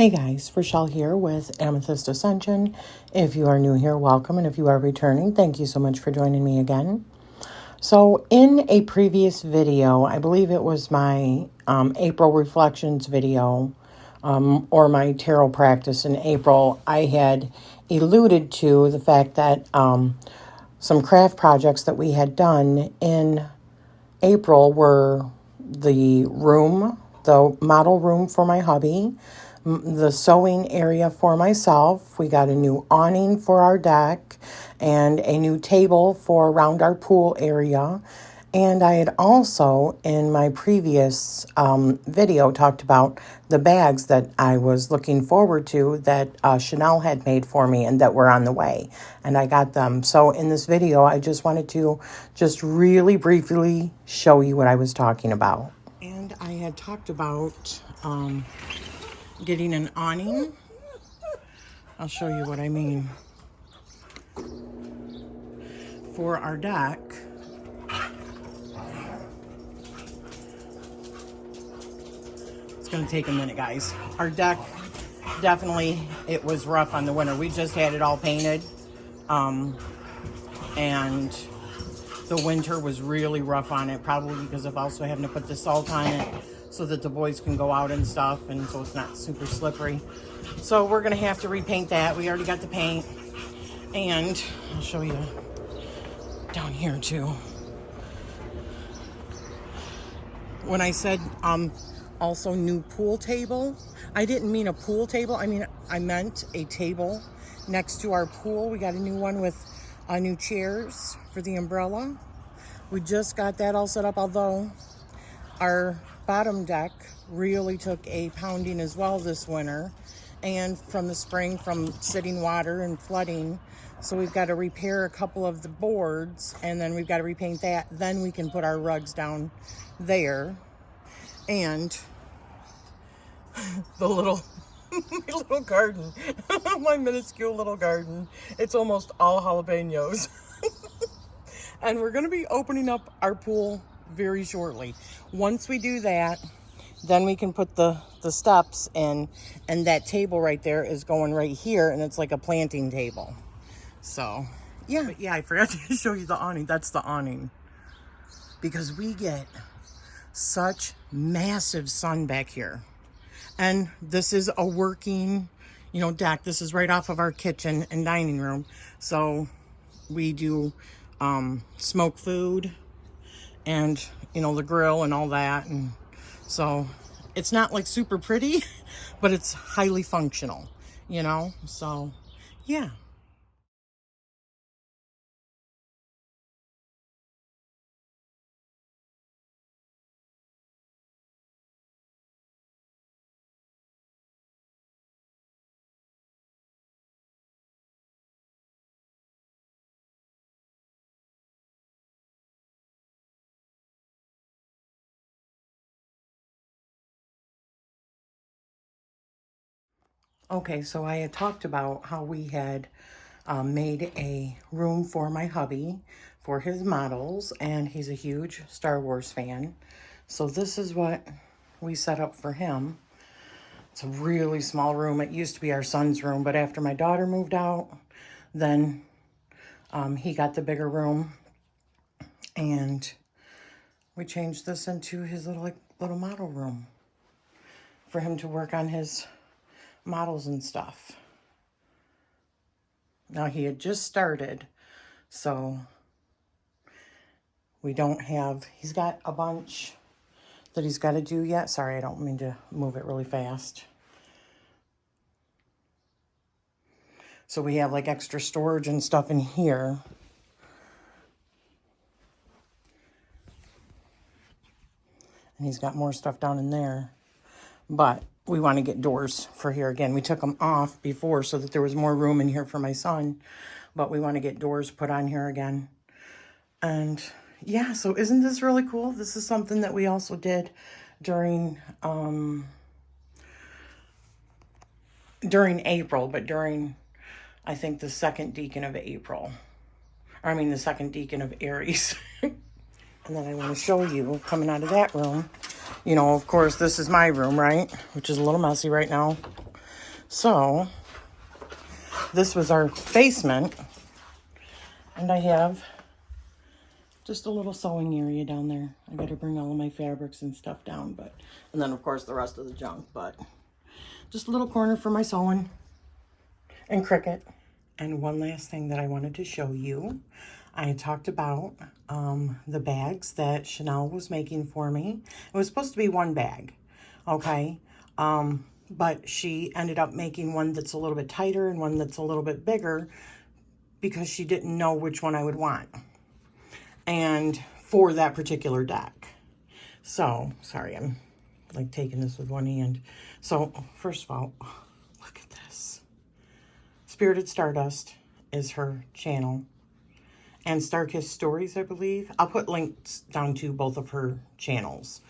Hey guys, Rachele here with Amethyst Ascension. If you are new here, welcome. And if you are returning, thank you so much for joining me again. So in a previous video, I believe it was my April reflections video or my tarot practice in April, I had alluded to the fact that some craft projects that we had done in April were the model room for my hubby, the sewing area for myself. We got a new awning for our deck and a new table for around our pool area. And I had also, in my previous video, talked about the bags that I was looking forward to that Chanel had made for me and that were on the way. And I got them. So in this video, I just wanted to just really briefly show you what I was talking about. And I had talked about getting an awning. I'll show you what I mean. For our deck. It's going to take a minute, guys. Our deck, definitely, it was rough on the winter. We just had it all painted. And the winter was really rough on it, probably because of also having to put the salt on it so that the boys can go out and stuff, and so it's not super slippery. So we're going to have to repaint that. We already got the paint. And I'll show you down here too. When I said also new pool table, I didn't mean a pool table. I meant a table next to our pool. We got a new one with new chairs for the umbrella. We just got that all set up, although our bottom deck really took a pounding as well this winter, and from the spring, from sitting water and flooding. So we've got to repair a couple of the boards, and then we've got to repaint that. Then we can put our rugs down there. And the little my little garden, my minuscule little garden, it's almost all jalapenos. And we're going to be opening up our pool very shortly. Once we do that, then we can put the steps in, and that table right there is going right here, and it's like a planting table. So yeah, but yeah, I forgot to show you the awning. That's the awning, because we get such massive sun back here. And this is a working, deck. This is right off of our kitchen and dining room. So we do smoke food and, the grill and all that. And so it's not like super pretty, but it's highly functional, So yeah. Okay, so I had talked about how we had made a room for my hubby for his models, and he's a huge Star Wars fan. So this is what we set up for him. It's a really small room. It used to be our son's room, but after my daughter moved out, then he got the bigger room, and we changed this into his little model room for him to work on his models and stuff. Now, he had just started, so we don't have, he's got a bunch that he's got to do yet. Sorry, I don't mean to move it really fast. So we have like extra storage and stuff in here. And he's got more stuff down in there. But we want to get doors for here again. We took them off before so that there was more room in here for my son. But we want to get doors put on here again. And yeah, so isn't this really cool? This is something that we also did during April, but during, I think, the second decan of April. The second decan of Aries. And then I want to show you, coming out of that room, of course, this is my room, right? Which is a little messy right now. So this was our basement, and I have just a little sewing area down there. I got to bring all of my fabrics and stuff down, and then of course the rest of the junk, but just a little corner for my sewing and Cricut. And one last thing that I wanted to show you, I talked about the bags that Chanel was making for me. It was supposed to be one bag, okay? But she ended up making one that's a little bit tighter and one that's a little bit bigger because she didn't know which one I would want. And for that particular deck. So, sorry, I'm like taking this with one hand. So, first of all, look at this. Spirited Stardust is her channel. And Starkist Stories, I believe. I'll put links down to both of her channels.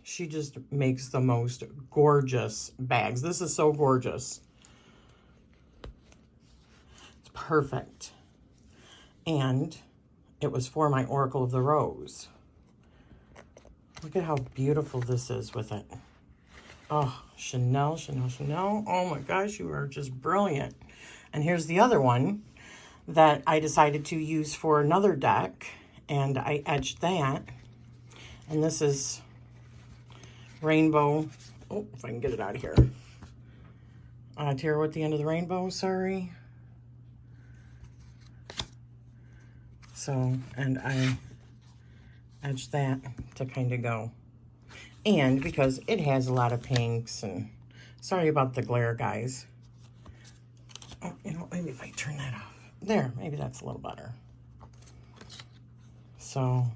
She just makes the most gorgeous bags. This is so gorgeous. It's perfect. And it was for my Oracle of the Rose. Look at how beautiful this is with it. Oh, Chanel, Chanel, Chanel. Oh my gosh, you are just brilliant. And here's the other one that I decided to use for another deck. And I etched that. And this is Rainbow. Oh, if I can get it out of here. Tarot at the End of the Rainbow, sorry. So, and I edged that to kind of go. And because it has a lot of pinks, and sorry about the glare, guys. Oh, you know, maybe if I turn that off. There, maybe that's a little better. So,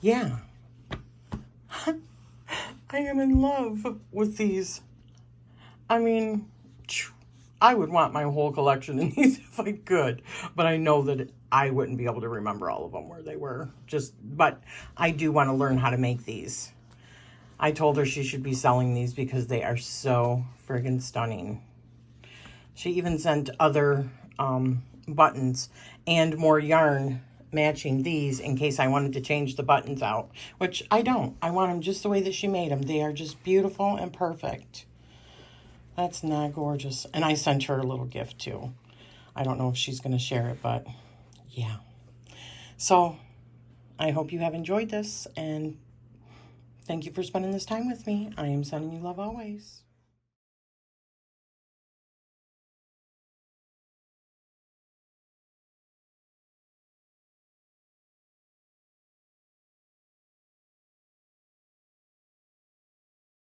yeah. I am in love with these. I mean, I would want my whole collection in these if I could, but I know that I wouldn't be able to remember all of them where they were. But I do want to learn how to make these. I told her she should be selling these because they are so friggin' stunning. She even sent other buttons and more yarn matching these in case I wanted to change the buttons out, which I don't. I want them just the way that she made them. They are just beautiful and perfect. That's not gorgeous. And I sent her a little gift too. I don't know if she's going to share it, but yeah. So I hope you have enjoyed this, and thank you for spending this time with me. I am sending you love always.